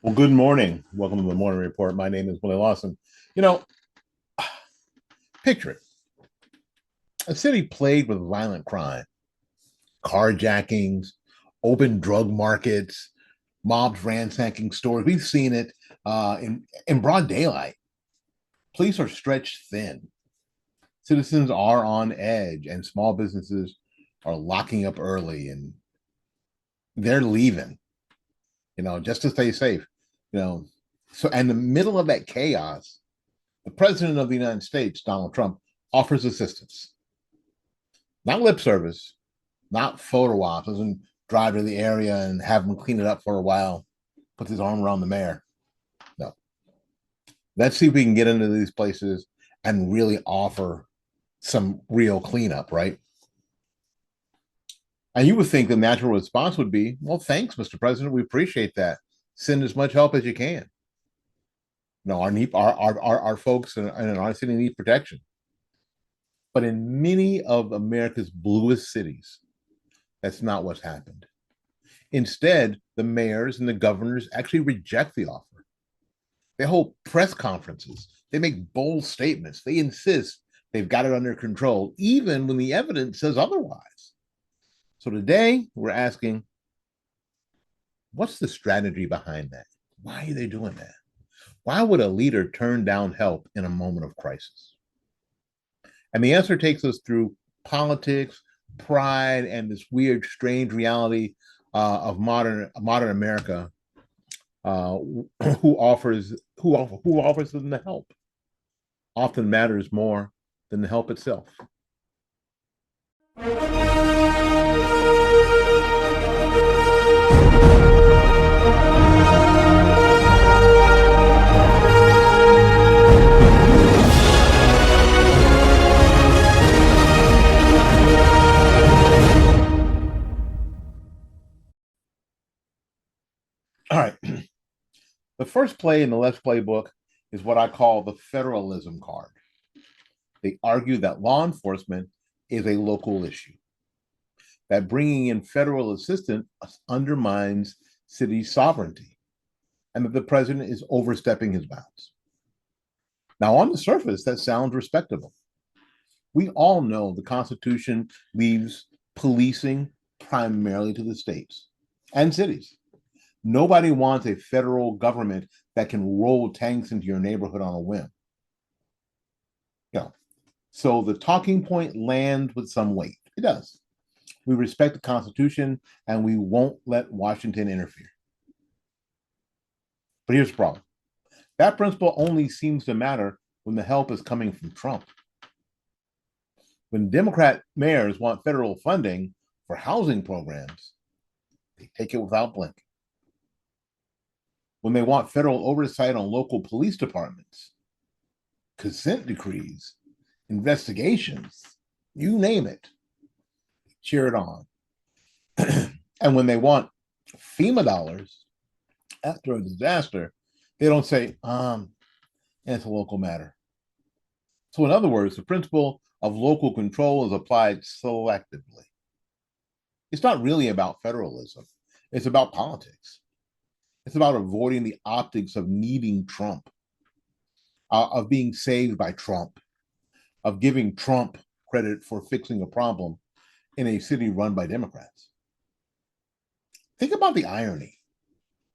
Well, good morning. Welcome to the morning report. My name is Willie Lawson. You know, picture it, a city plagued with violent crime, carjackings, open drug markets, mobs ransacking stores. We've seen it in broad daylight. Police are stretched thin. Citizens are on edge, and small businesses are locking up early and they're leaving, just to stay safe. You know, so in the middle of that chaos, the president of the United States, Donald Trump, offers assistance. Not lip service, not photo ops, doesn't drive to the area and have them clean it up for a while, puts his arm around the mayor. No. Let's see if we can get into these places and really offer some real cleanup, right? And you would think the natural response would be, well, thanks, Mr. President. We appreciate that. Send as much help as you can. No, our folks in our city need protection. But in many of America's bluest cities, that's not what's happened. Instead, the mayors and the governors actually reject the offer. They hold press conferences. They make bold statements. They insist they've got it under control, even when the evidence says otherwise. So today, we're asking, what's the strategy behind that? Why are they doing that? Why would a leader turn down help in a moment of crisis? And the answer takes us through politics, pride, and this weird, strange reality of modern America, uh, who offers them the help. Often matters more than the help itself. All right. The first play in the left playbook is what I call the Federalism Card. They argue that law enforcement is a local issue, that bringing in federal assistance undermines city sovereignty, and that the president is overstepping his bounds. Now, on the surface, that sounds respectable. We all know the Constitution leaves policing primarily to the states and cities. Nobody wants a federal government that can roll tanks into your neighborhood on a whim. So the talking point lands with some weight. It does. We respect the Constitution and we won't let Washington interfere. But here's the problem. That principle only seems to matter when the help is coming from Trump. When Democrat mayors want federal funding for housing programs, they take it without blinking. When they want federal oversight on local police departments, consent decrees, investigations, you name it, cheer it on. And when they want FEMA dollars after a disaster, they don't say, it's a local matter. So, in other words, the principle of local control is applied selectively. It's not really about federalism, it's about politics. It's about avoiding the optics of needing Trump, of being saved by Trump, of giving Trump credit for fixing a problem in a city run by Democrats. Think about the irony.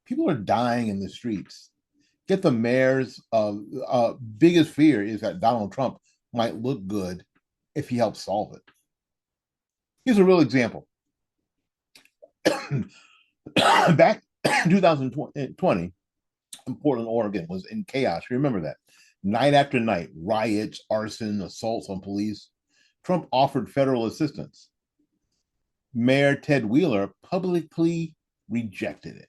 People are dying in the streets. Yet the mayor's biggest fear is that Donald Trump might look good if he helps solve it. Here's a real example. Back in 2020, in Portland, Oregon, was in chaos. Remember that. Night after night, riots, arson, assaults on police. Trump offered federal assistance. Mayor Ted Wheeler publicly rejected it,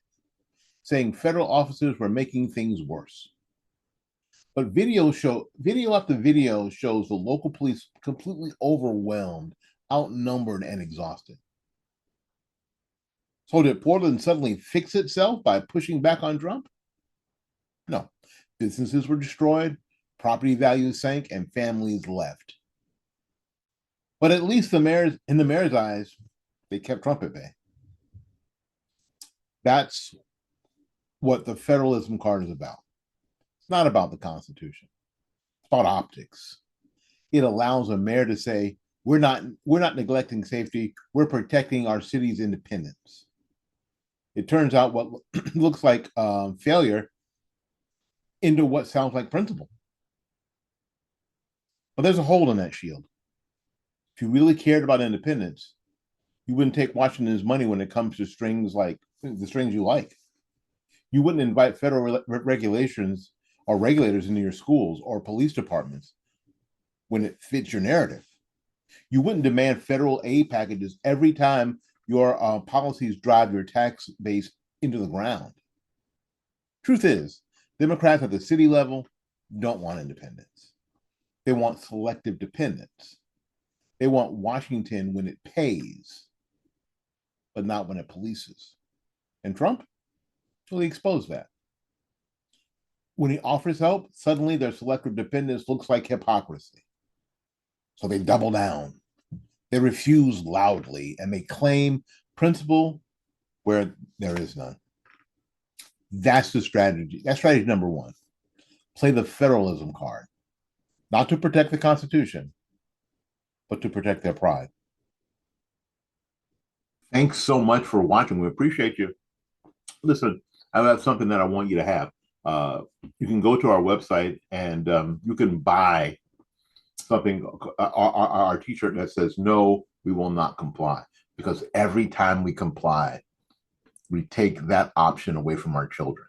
saying federal officers were making things worse. But video after video shows the local police completely overwhelmed, outnumbered, and exhausted. So did Portland suddenly fix itself by pushing back on Trump? No. Businesses were destroyed, property values sank, and families left. But at least in the mayor's eyes, they kept Trump at bay. That's what the Federalism Card is about. It's not about the Constitution. It's about optics. It allows a mayor to say, we're not neglecting safety, we're protecting our city's independence. It turns out what looks like failure into what sounds like principle. But there's a hole in that shield. If you really cared about independence, you wouldn't take Washington's money when it comes to strings like the strings you like. You wouldn't invite federal regulations or regulators into your schools or police departments when it fits your narrative. You wouldn't demand federal aid packages every time your policies drive your tax base into the ground. Truth is, Democrats at the city level don't want independence. They want selective dependence. They want Washington when it pays, but not when it polices. And Trump really exposed that. When he offers help, suddenly their selective dependence looks like hypocrisy. So they double down. They refuse loudly and they claim principle where there is none. That's the strategy. That's strategy number one. Play the federalism card, not to protect the Constitution, but to protect their pride. Thanks so much for watching. We appreciate you. Listen, I have something that I want you to have. You can go to our website and you can buy something, our t-shirt that says, no, we will not comply. Because every time we comply, we take that option away from our children.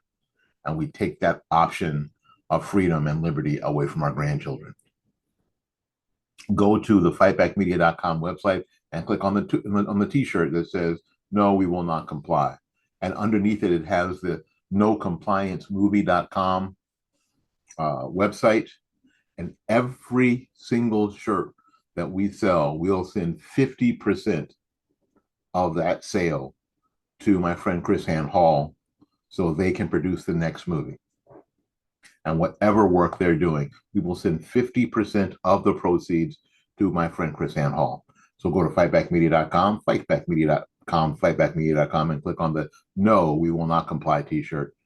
And we take that option of freedom and liberty away from our grandchildren. Go to the fightbackmedia.com website and click on the t-shirt that says, no, we will not comply. And underneath it, it has the nocompliancemovie.com website. And every single shirt that we sell, we'll send 50% of that sale to my friend Chris Han Hall so they can produce the next movie. And whatever work they're doing, we will send 50% of the proceeds to my friend Chris Han Hall. So go to fightbackmedia.com, fightbackmedia.com, and click on the No, We Will Not Comply t-shirt.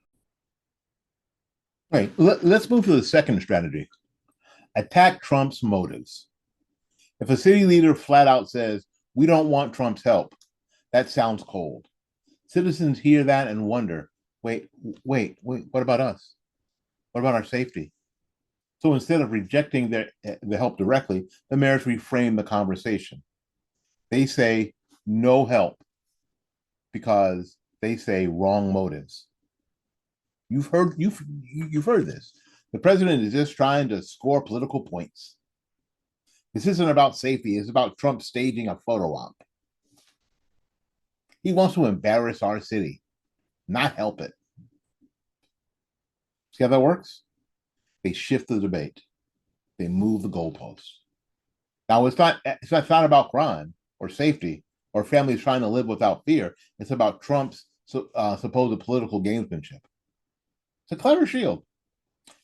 All right, let's move to the second strategy. Attack Trump's motives. If a city leader flat out says, we don't want Trump's help, that sounds cold. Citizens hear that and wonder, wait, what about us? What about our safety? So instead of rejecting the help directly, the mayors reframe the conversation. They say no help because they say wrong motives. You've heard this. The president is just trying to score political points. This isn't about safety. It's about Trump staging a photo op. He wants to embarrass our city, not help it. See how that works? They shift the debate. They move the goalposts. Now, it's not about crime or safety or families trying to live without fear. It's about Trump's supposed political gamesmanship. It's a clever shield.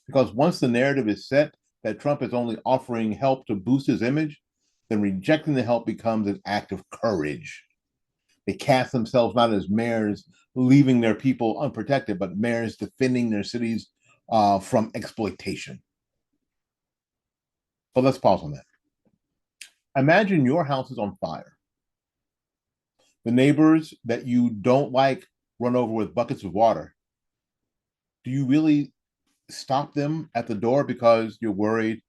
Because once the narrative is set that Trump is only offering help to boost his image, then rejecting the help becomes an act of courage. They cast themselves not as mayors leaving their people unprotected, but mayors defending their cities from exploitation. But let's pause on that. Imagine your house is on fire. The neighbors that you don't like run over with buckets of water. Do you really stop them at the door because you're worried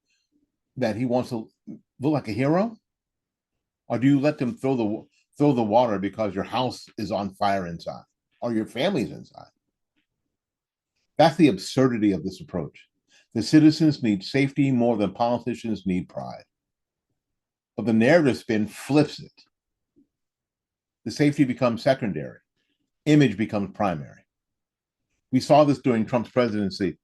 that he wants to look like a hero? Or do you let them throw the water because your house is on fire inside or your family's inside? That's the absurdity of this approach. The citizens need safety more than politicians need pride. But the narrative spin flips it. The safety becomes secondary. Image becomes primary. We saw this during Trump's presidency.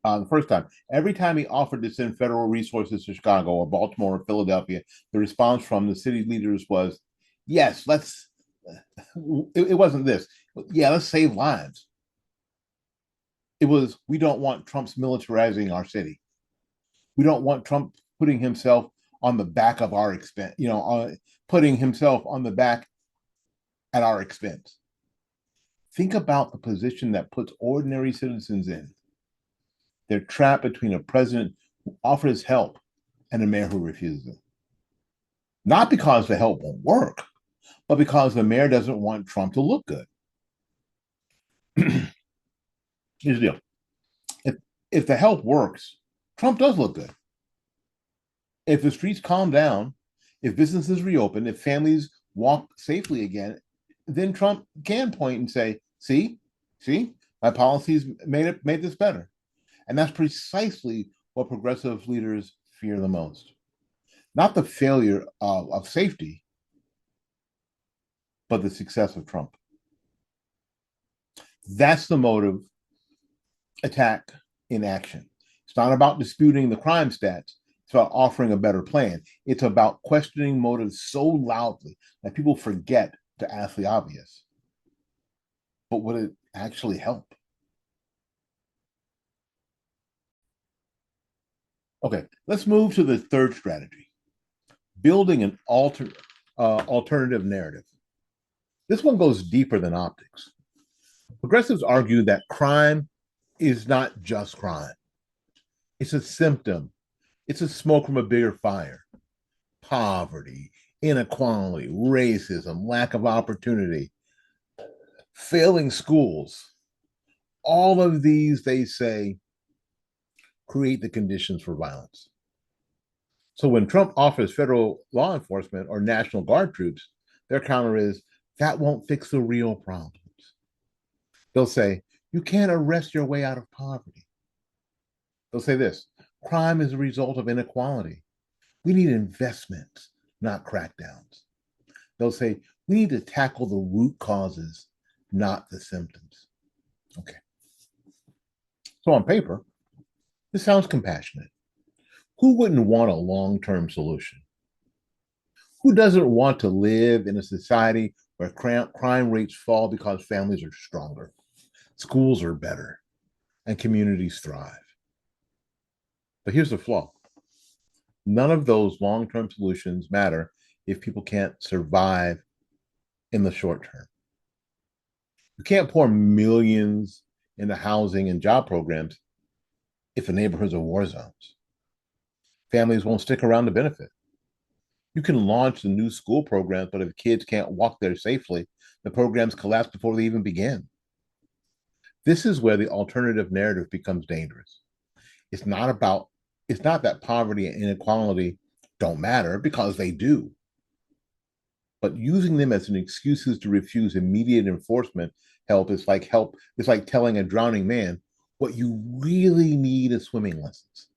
The first time, every time he offered to send federal resources to Chicago or Baltimore or Philadelphia, the response from the city leaders was, yes, let's, it wasn't this, yeah, let's save lives. It was, we don't want Trump's militarizing our city. We don't want Trump putting himself on the back of our expense, putting himself on the back at our expense. Think about the position that puts ordinary citizens in. They're trapped between a president who offers help and a mayor who refuses it. Not because the help won't work, but because the mayor doesn't want Trump to look good. Here's the deal. If, if the help works, Trump does look good. If the streets calm down, if businesses reopen, if families walk safely again, then Trump can point and say, see, my policies made this better. And that's precisely what progressive leaders fear the most. Not the failure of safety, but the success of Trump. That's the motive attack in action. It's not about disputing the crime stats. It's about offering a better plan. It's about questioning motives so loudly that people forget to ask the obvious. But would it actually help? Okay, let's move to the third strategy, building an alternative narrative. This one goes deeper than optics. Progressives argue that crime is not just crime. It's a symptom. It's a smoke from a bigger fire. Poverty, inequality, racism, lack of opportunity, failing schools. All of these, they say, create the conditions for violence. So when Trump offers federal law enforcement or National Guard troops, their counter is that won't fix the real problems. They'll say, you can't arrest your way out of poverty. They'll say this, crime is a result of inequality. We need investments, not crackdowns. They'll say, we need to tackle the root causes, not the symptoms. Okay. So on paper, this sounds compassionate. Who wouldn't want a long-term solution? Who doesn't want to live in a society where crime rates fall because families are stronger, schools are better, and communities thrive? But here's the flaw. None of those long-term solutions matter if people can't survive in the short term. You can't pour millions into housing and job programs if the neighborhoods are war zones. Families won't stick around to benefit. You can launch the new school programs, but if kids can't walk there safely, the programs collapse before they even begin. This is where the alternative narrative becomes dangerous. It's not that poverty and inequality don't matter, because they do. But using them as an excuses to refuse immediate enforcement it's like telling a drowning man what you really need is swimming lessons.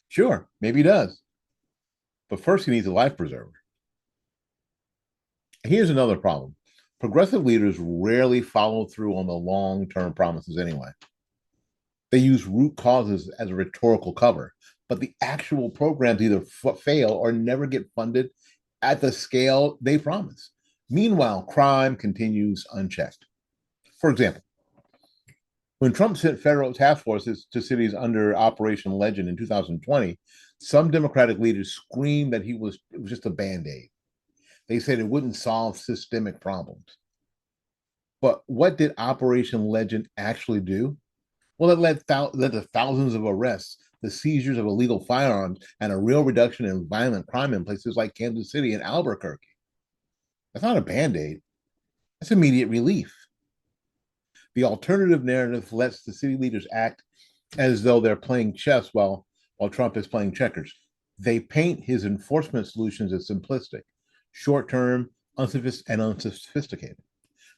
Sure, maybe he does. But first, he needs a life preserver. Here's another problem. Progressive leaders rarely follow through on the long-term promises anyway. They use root causes as a rhetorical cover, but the actual programs either fail or never get funded at the scale they promise. Meanwhile, crime continues unchecked. For example, when Trump sent federal task forces to cities under Operation Legend in 2020, some Democratic leaders screamed that it was just a Band-Aid. They said it wouldn't solve systemic problems. But what did Operation Legend actually do? Well, it led to thousands of arrests, the seizures of illegal firearms, and a real reduction in violent crime in places like Kansas City and Albuquerque. That's not a Band-Aid. That's immediate relief. The alternative narrative lets the city leaders act as though they're playing chess while Trump is playing checkers. They paint his enforcement solutions as simplistic, short-term, and unsophisticated.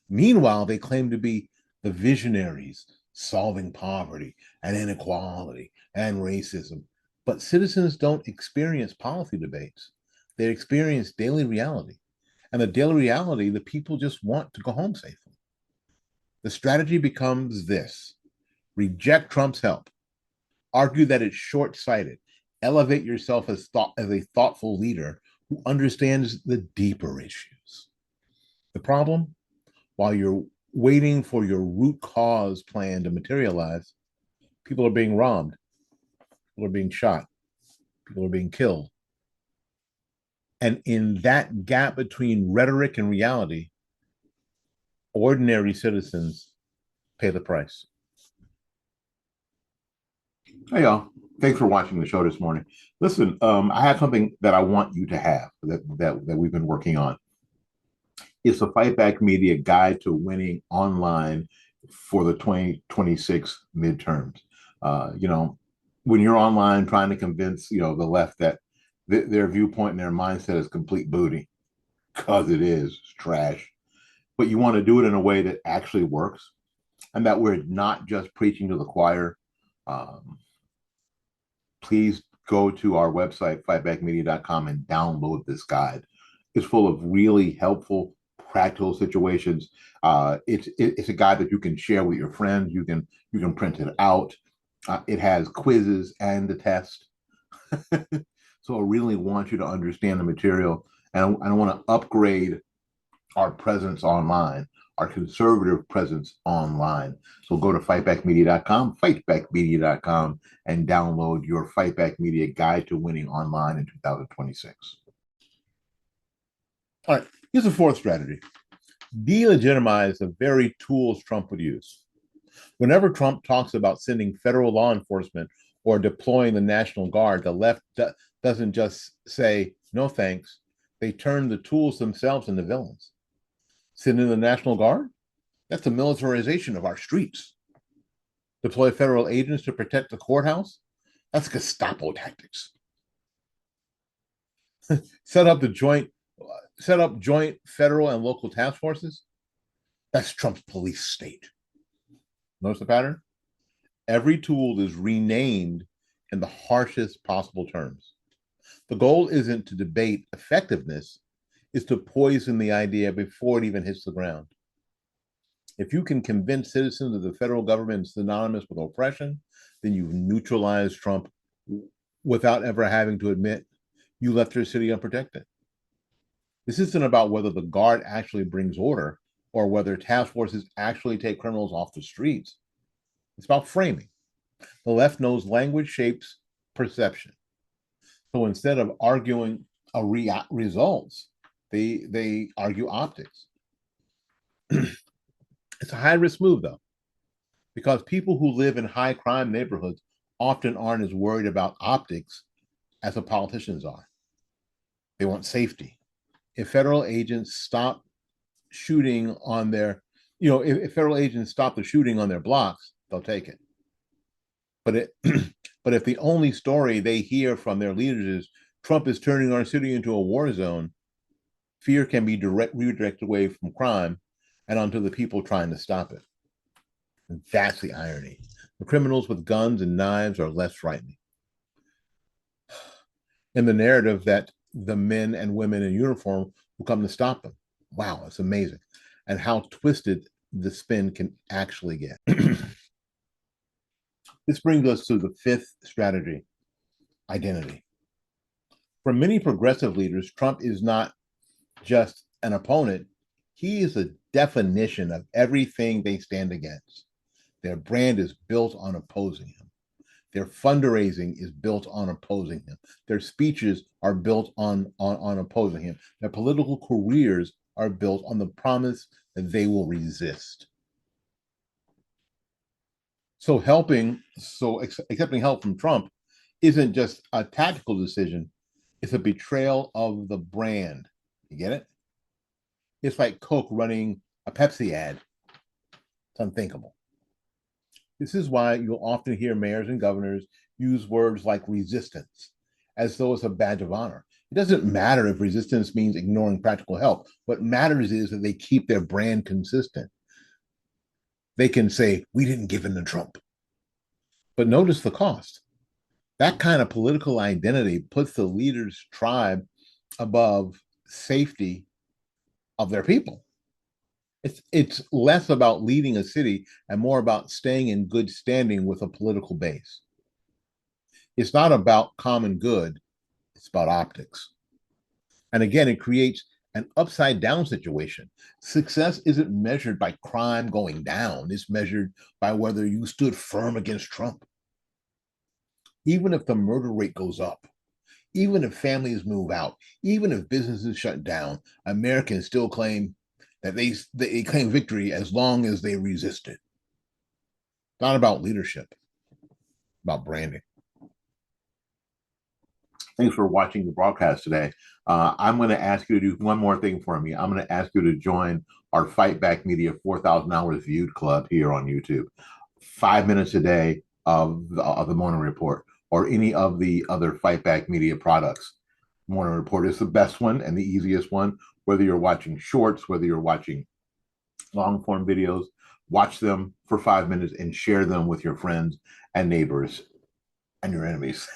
Meanwhile, they claim to be the visionaries solving poverty and inequality and racism. But citizens don't experience policy debates. They experience daily reality. And the daily reality, the people just want to go home safely. The strategy becomes this: reject Trump's help, argue that it's short-sighted, elevate yourself as a thoughtful leader who understands the deeper issues. The problem, while you're waiting for your root cause plan to materialize, people are being robbed, people are being shot, people are being killed. And in that gap between rhetoric and reality, ordinary citizens pay the price. Hey, y'all. Thanks for watching the show this morning. Listen, I have something that I want you to have that we've been working on. It's a Fight Back Media guide to winning online for the 2026 midterms. When you're online trying to convince, the left that their viewpoint and their mindset is complete booty, because it is, it's trash. But you want to do it in a way that actually works and that we're not just preaching to the choir. Please go to our website, fightbackmedia.com, and download this guide. It's full of really helpful, practical situations. It's a guide that you can share with your friends. You can print it out. It has quizzes and the test. So I really want you to understand the material, and I want to upgrade our presence online, our conservative presence online. So go to fightbackmedia.com, and download your Fight Back Media Guide to Winning Online in 2026. All right, here's the fourth strategy. Delegitimize the very tools Trump would use. Whenever Trump talks about sending federal law enforcement or deploying the National Guard, the left doesn't just say, no thanks. They turn the tools themselves into villains. Send in the National Guard? That's a militarization of our streets. Deploy federal agents to protect the courthouse? That's Gestapo tactics. Set up joint federal and local task forces? That's Trump's police state. Notice the pattern? Every tool is renamed in the harshest possible terms. The goal isn't to debate effectiveness, it's to poison the idea before it even hits the ground. If you can convince citizens that the federal government is synonymous with oppression, then you've neutralized Trump without ever having to admit you left your city unprotected. This isn't about whether the Guard actually brings order or whether task forces actually take criminals off the streets. It's about framing. The left knows language shapes perception. So instead of arguing results, they argue optics. It's a high-risk move, though, because people who live in high-crime neighborhoods often aren't as worried about optics as the politicians are. They want safety. If federal agents stop shooting on their, if federal agents stop the shooting on their blocks, they'll take it. But if the only story they hear from their leaders is Trump is turning our city into a war zone, fear can be redirected away from crime and onto the people trying to stop it. And that's the irony. The criminals with guns and knives are less frightening. In the narrative that the men and women in uniform will come to stop them. Wow, it's amazing. And how twisted the spin can actually get. This brings us to the fifth strategy, identity. For many progressive leaders, Trump is not just an opponent. He is a definition of everything they stand against. Their brand is built on opposing him. Their fundraising is built on opposing him. Their speeches are built on opposing him. Their political careers are built on the promise that they will resist. So accepting help from Trump isn't just a tactical decision, it's a betrayal of the brand. You get it? It's like Coke running a Pepsi ad. It's unthinkable. This is why you'll often hear mayors and governors use words like resistance, as though it's a badge of honor. It doesn't matter if resistance means ignoring practical help. What matters is that they keep their brand consistent. They can say, we didn't give in to Trump. But notice the cost. That kind of political identity puts the leader's tribe above safety of their people. It's less about leading a city and more about staying in good standing with a political base. It's not about common good, it's about optics. And again, it creates an upside down situation. Success isn't measured by crime going down, it's measured by whether you stood firm against Trump. Even if the murder rate goes up, even if families move out, even if businesses shut down, Americans still claim that they claim victory as long as they resisted. Not about leadership, about branding. Thanks for watching the broadcast today. I'm going to ask you to do one more thing for me. I'm going to ask you to join our Fight Back Media 4,000 Hours Viewed Club here on YouTube. 5 minutes a day of the Morning Report or any of the other Fight Back Media products. Morning Report is the best one and the easiest one. Whether you're watching shorts, whether you're watching long form videos, watch them for 5 minutes and share them with your friends and neighbors and your enemies.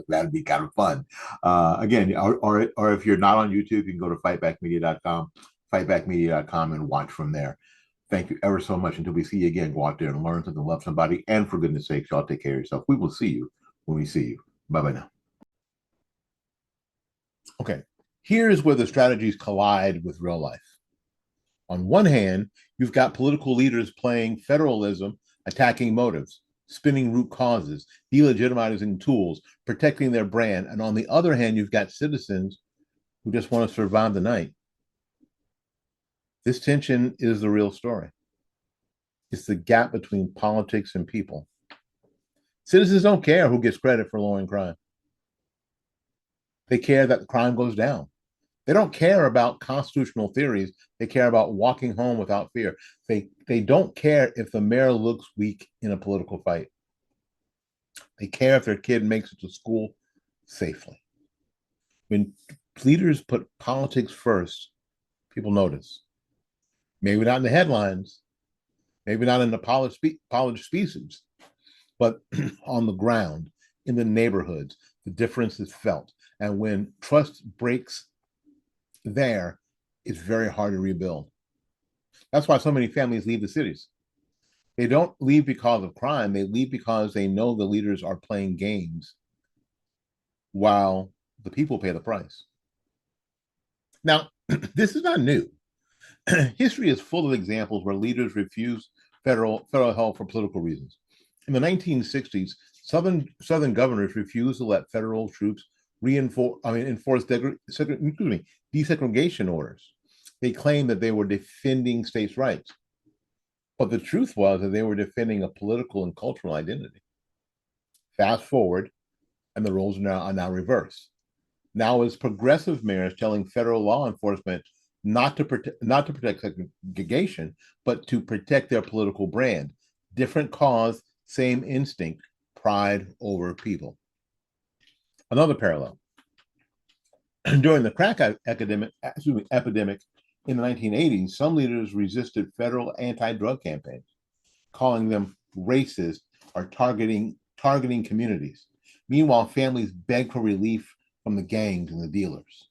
That'd be kind of fun. Again, or if you're not on YouTube, you can go to fightbackmedia.com and watch from there. Thank you ever so much. Until we see you again, go out there and learn something, love somebody, and for goodness sakes, y'all take care of yourself. We will see you when we see you. Bye-bye now. Okay, here's where the strategies collide with real life. On one hand, you've got political leaders playing federalism, attacking motives, spinning root causes, delegitimizing tools, protecting their brand. And on the other hand, you've got citizens who just want to survive the night. This tension is the real story. It's the gap between politics and people. Citizens don't care who gets credit for lowering crime. They care that the crime goes down. They don't care about constitutional theories. They care about walking home without fear. They don't care if the mayor looks weak in a political fight. They care if their kid makes it to school safely. When leaders put politics first, people notice. Maybe not in the headlines, maybe not in the polished speeches, but on the ground, in the neighborhoods, the difference is felt. And when trust breaks there, it's very hard to rebuild. That's why so many families leave the cities. They don't leave because of crime. They leave because they know the leaders are playing games while the people pay the price. Now, this is not new. History is full of examples where leaders refuse federal help for political reasons. In the 1960s, Southern governors refused to let federal troops enforce desegregation orders. They claimed that they were defending states' rights. But the truth was that they were defending a political and cultural identity. Fast forward, and the roles are now reversed. Now it's progressive mayors telling federal law enforcement not to protect segregation, but to protect their political brand. Different cause, same instinct, pride over people. Another parallel. During the crack epidemic in the 1980s, some leaders resisted federal anti-drug campaigns, calling them racist or targeting communities. Meanwhile, families begged for relief from the gangs and the dealers.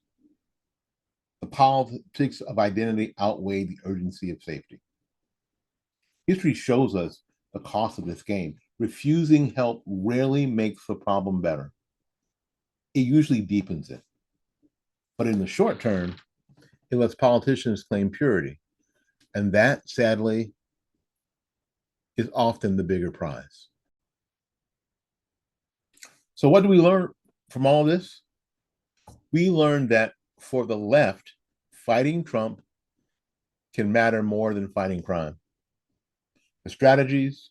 The politics of identity outweighed the urgency of safety. History shows us the cost of this game. Refusing help rarely makes the problem better. It usually deepens it. But in the short term, it lets politicians claim purity. And that, sadly, is often the bigger prize. So what do we learn from all this? We learned that for the left, fighting Trump can matter more than fighting crime. The strategies,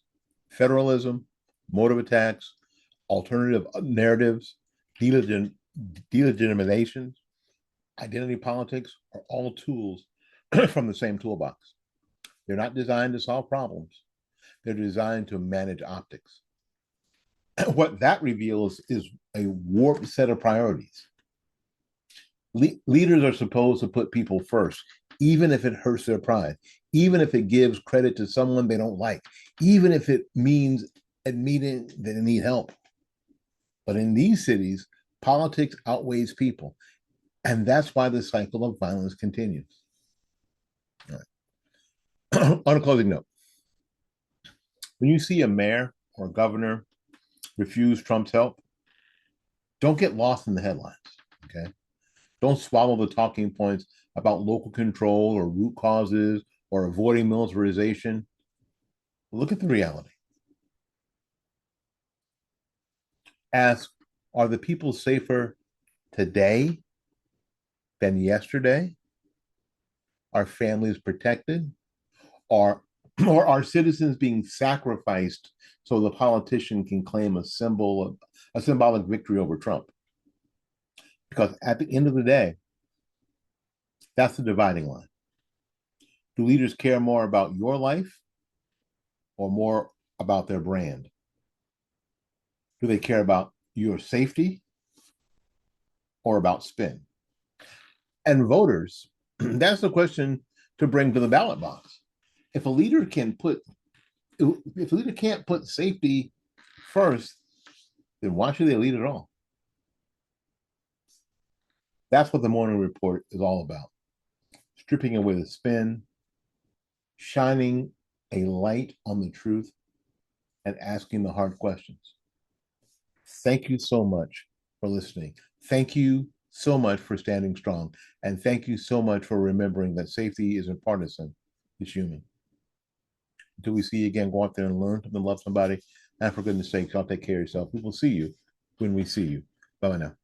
federalism, motive attacks, alternative narratives, delegitimizations, identity politics are all tools from the same toolbox. They're not designed to solve problems. They're designed to manage optics. What that reveals is a warped set of priorities. Leaders are supposed to put people first, even if it hurts their pride, even if it gives credit to someone they don't like, even if it means admitting that they need help. But in these cities, politics outweighs people. And that's why the cycle of violence continues. All right. On a closing note, when you see a mayor or governor refuse Trump's help, don't get lost in the headlines, okay? Don't swallow the talking points about local control or root causes or avoiding militarization. Look at the reality. Ask, are the people safer today than yesterday? Are families protected? Or, or are citizens being sacrificed so the politician can claim a symbolic victory over Trump? Because at the end of the day, that's the dividing line. Do leaders care more about your life or more about their brand? Do they care about your safety or about spin? And voters, that's the question to bring to the ballot box. If a leader can't put safety first, then why should they lead at all? That's what the morning report is all about. Stripping away the spin, shining a light on the truth, and asking the hard questions. Thank you so much for listening. Thank you so much for standing strong. And thank you so much for remembering that safety isn't partisan, it's human. Until we see you again, go out there and learn and love somebody. And for goodness sake, y'all take care of yourself. We will see you when we see you. Bye now.